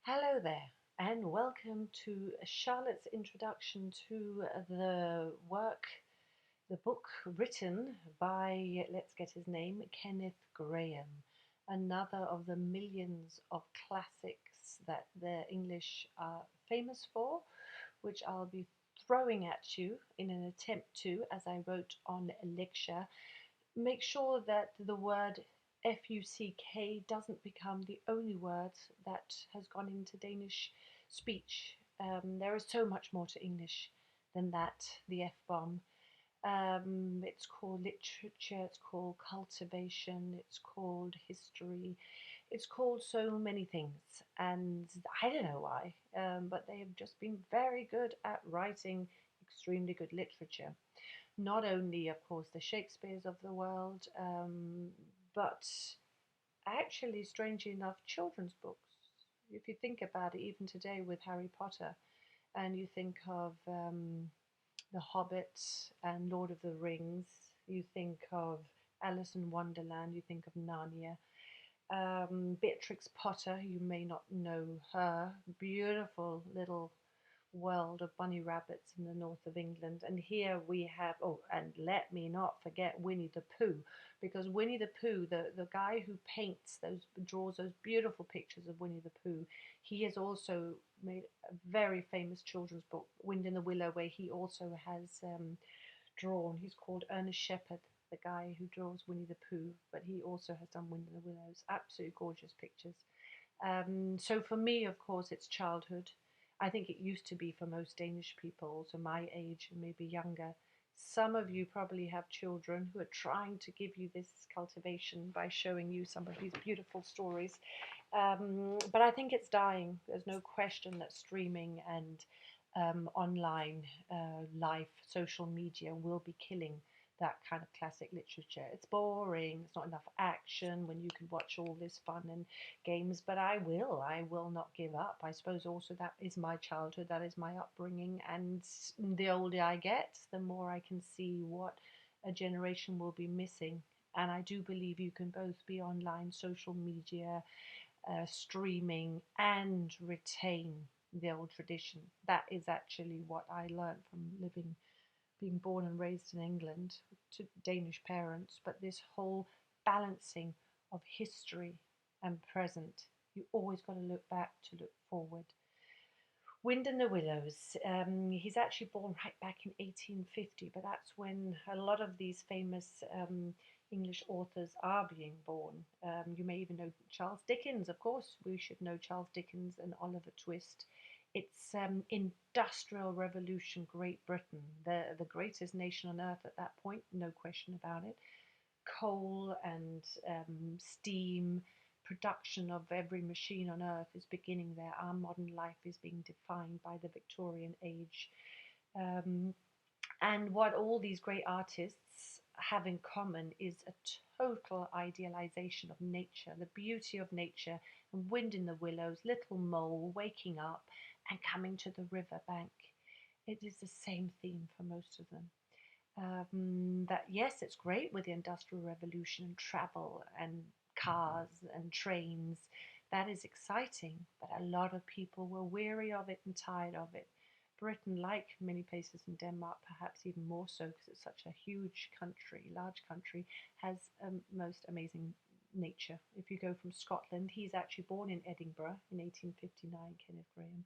Hello there, and welcome to Charlotte's introduction to the book written by, let's get his name, Kenneth Grahame, another of the millions of classics that the English are famous for, which I'll be throwing at you in an attempt to, as I wrote on a lecture, make sure that the word fuck doesn't become the only word that has gone into Danish speech. There is so much more to English than that, the F bomb. It's called literature, it's called cultivation, it's called history, it's called so many things. And I don't know why, but they have just been very good at writing extremely good literature. Not only, of course, the Shakespeares of the world, but actually, strangely enough, children's books. If you think about it, even today with Harry Potter, and you think of The Hobbit and Lord of the Rings, you think of Alice in Wonderland, you think of Narnia. Beatrix Potter, you may not know her, beautiful little world of bunny rabbits in the north of England. And here we have, oh, and let me not forget Winnie the Pooh, because Winnie the Pooh, the guy who draws those beautiful pictures of Winnie the Pooh, he has also made a very famous children's book, Wind in the Willow, where he also has drawn, he's called Ernest Shepard, the guy who draws Winnie the Pooh, but he also has done Wind in the Willows, absolutely gorgeous pictures. So for me, of course, it's childhood. I think it used to be for most Danish people, so my age and maybe younger. Some of you probably have children who are trying to give you this cultivation by showing you some of these beautiful stories. But I think it's dying. There's no question that streaming and online life, social media will be killing that kind of classic literature. It's boring, it's not enough action when you can watch all this fun and games, but I will not give up. I suppose also that is my childhood, that is my upbringing, and the older I get, the more I can see what a generation will be missing. And I do believe you can both be online, social media, streaming, and retain the old tradition. That is actually what I learned from being born and raised in England to Danish parents, but this whole balancing of history and present. You always got to look back to look forward. Wind in the Willows. He's actually born right back in 1850, but that's when a lot of these famous English authors are being born. You may even know Charles Dickens, of course. We should know Charles Dickens and Oliver Twist. It's industrial revolution, Great Britain, the greatest nation on earth at that point, no question about it. Coal and steam, production of every machine on earth is beginning there. Our modern life is being defined by the Victorian age. Um, and what all these great artists have in common is a total idealization of nature, the beauty of nature, and Wind in the Willows, little mole waking up and coming to the river bank. It is the same theme for most of them. That yes, it's great with the Industrial Revolution and travel and cars and trains. That is exciting, but a lot of people were weary of it and tired of it. Britain, like many places in Denmark, perhaps even more so because it's such a huge country, large country, has most amazing nature. If you go from Scotland, he's actually born in Edinburgh in 1859, Kenneth Grahame.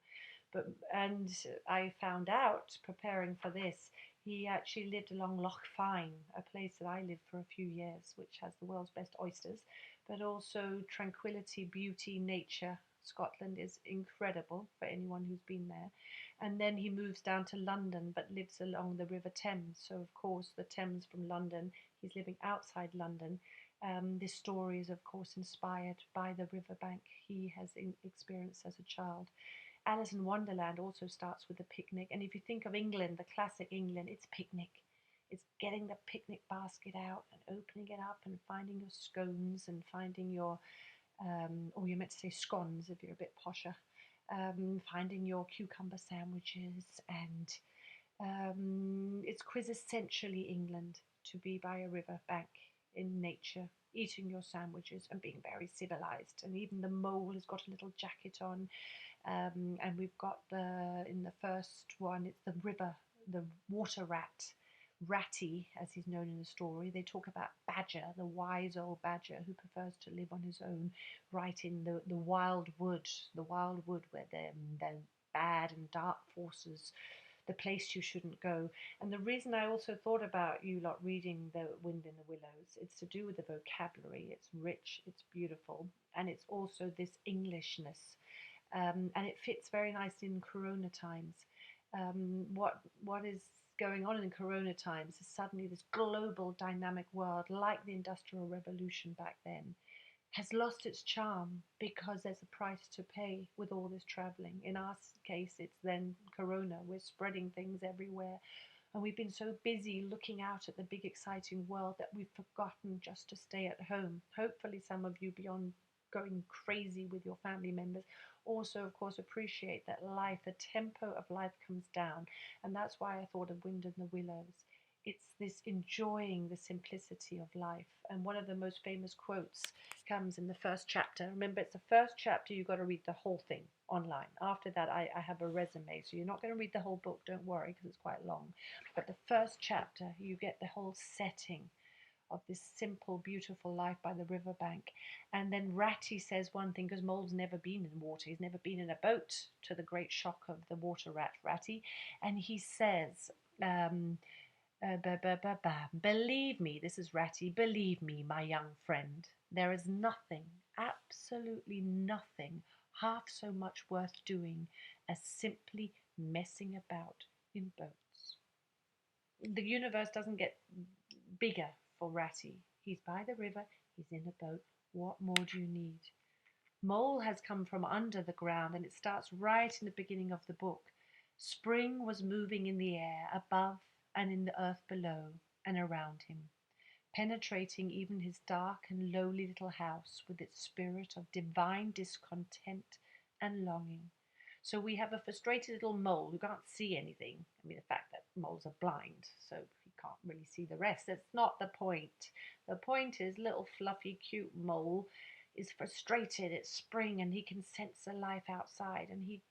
And I found out preparing for this, he actually lived along Loch Fyne, a place that I lived for a few years, which has the world's best oysters, but also tranquility, beauty, nature. Scotland is incredible for anyone who's been there. And then he moves down to London, but lives along the River Thames. So, of course, the Thames from London, he's living outside London. This story is, of course, inspired by the riverbank he has experienced as a child. Alice in Wonderland also starts with a picnic. And if you think of England, the classic England, it's picnic. It's getting the picnic basket out and opening it up and finding your scones and finding your, or you're meant to say scones if you're a bit posher, finding your cucumber sandwiches. And it's quintessentially England to be by a river bank in nature eating your sandwiches and being very civilized. And even the mole has got a little jacket on. And we've got in the first one, it's the water rat, Ratty, as he's known in the story. They talk about Badger, the wise old badger who prefers to live on his own, right in the wild wood, where the bad and dark forces, the place you shouldn't go. And the reason I also thought about you lot reading The Wind in the Willows, it's to do with the vocabulary. It's rich, it's beautiful, and it's also this Englishness. And it fits very nicely in Corona times. What is going on in Corona times is suddenly this global dynamic world, like the Industrial Revolution back then, has lost its charm because there's a price to pay with all this traveling. In our case, it's then Corona. We're spreading things everywhere. And we've been so busy looking out at the big, exciting world that we've forgotten just to stay at home. Hopefully, some of you, beyond going crazy with your family members, also, of course, appreciate that life, the tempo of life comes down. And that's why I thought of Wind in the Willows. It's this enjoying the simplicity of life. And one of the most famous quotes comes in the first chapter. Remember, it's the first chapter, you've got to read the whole thing online. After that, I have a resume, so you're not going to read the whole book, don't worry, because it's quite long. But the first chapter, you get the whole setting of this simple, beautiful life by the riverbank. And then Ratty says one thing, because Mole's never been in water. He's never been in a boat, to the great shock of the water rat, Ratty. And he says, believe me, this is Ratty, believe me, my young friend, there is nothing, absolutely nothing, half so much worth doing as simply messing about in boats. The universe doesn't get bigger for Ratty. He's by the river, he's in a boat. What more do you need? Mole has come from under the ground, and it starts right in the beginning of the book. Spring was moving in the air above and in the earth below and around him, penetrating even his dark and lowly little house with its spirit of divine discontent and longing. So we have a frustrated little mole who can't see anything. I mean, the fact that moles are blind, so he can't really see the rest. That's not the point. The point is, little fluffy, cute mole is frustrated. It's spring and he can sense the life outside, and he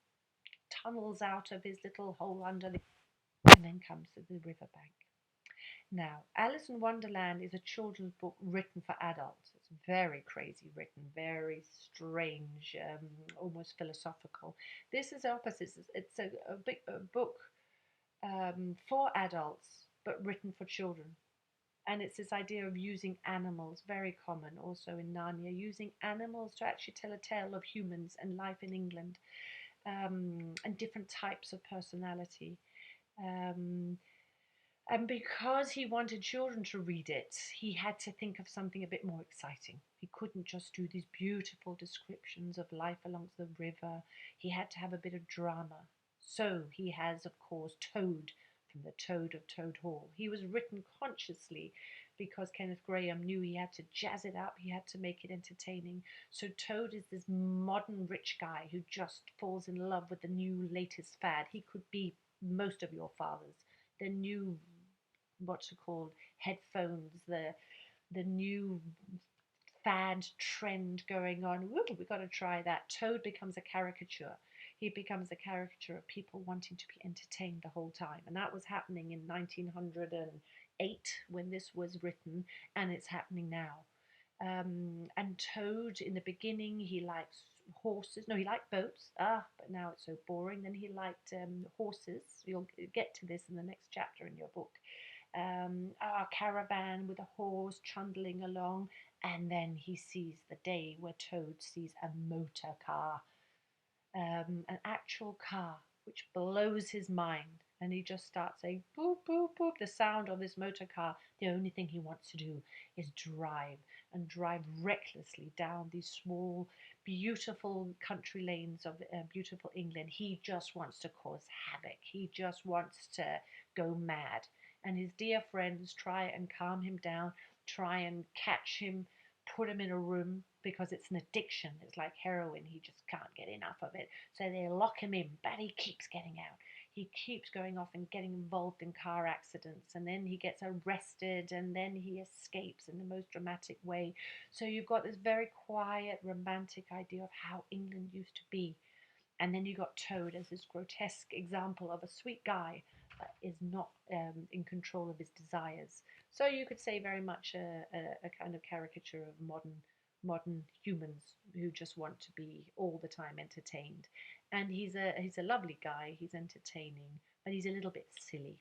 tunnels out of his little hole under the and then comes to the riverbank. Now, Alice in Wonderland is a children's book written for adults. It's very crazy written, very strange, almost philosophical. This is opposite. It's a book for adults, but written for children. And it's this idea of using animals, very common also in Narnia, using animals to actually tell a tale of humans and life in England, and different types of personality. And because he wanted children to read it, he had to think of something a bit more exciting. He couldn't just do these beautiful descriptions of life along the river. He had to have a bit of drama. So he has, of course, Toad from The Toad of Toad Hall. He was written consciously because Kenneth Grahame knew he had to jazz it up, he had to make it entertaining. So Toad is this modern rich guy who just falls in love with the new latest fad. He could be most of your fathers. The new, what's it called, headphones, the new fad trend going on. Woo, we got to try that. Toad becomes a caricature. He becomes a caricature of people wanting to be entertained the whole time. And that was happening in 1908 when this was written, and it's happening now. And Toad, in the beginning, he likes horses. No, he liked boats. But now it's so boring. Then he liked horses. You'll get to this in the next chapter in your book. A caravan with a horse trundling along, and then he sees the day where Toad sees a motor car, an actual car, which blows his mind, and he just starts saying boop boop boop, the sound of this motor car. The only thing he wants to do is drive recklessly down these small, beautiful country lanes of beautiful England. He just wants to cause havoc. He just wants to go mad. And his dear friends try and calm him down, try and catch him, put him in a room, because it's an addiction. It's like heroin. He just can't get enough of it. So they lock him in, but he keeps getting out. he keeps going off and getting involved in car accidents, and then he gets arrested, and then he escapes in the most dramatic way. So you've got this very quiet, romantic idea of how England used to be. And then you got Toad as this grotesque example of a sweet guy that is not in control of his desires. So you could say very much a kind of caricature of modern humans who just want to be all the time entertained. And he's a lovely guy. He's entertaining, but he's a little bit silly.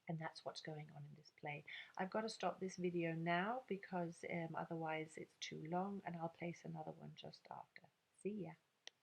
And that's what's going on in this play. I've got to stop this video now because otherwise it's too long, and I'll place another one just after. See ya.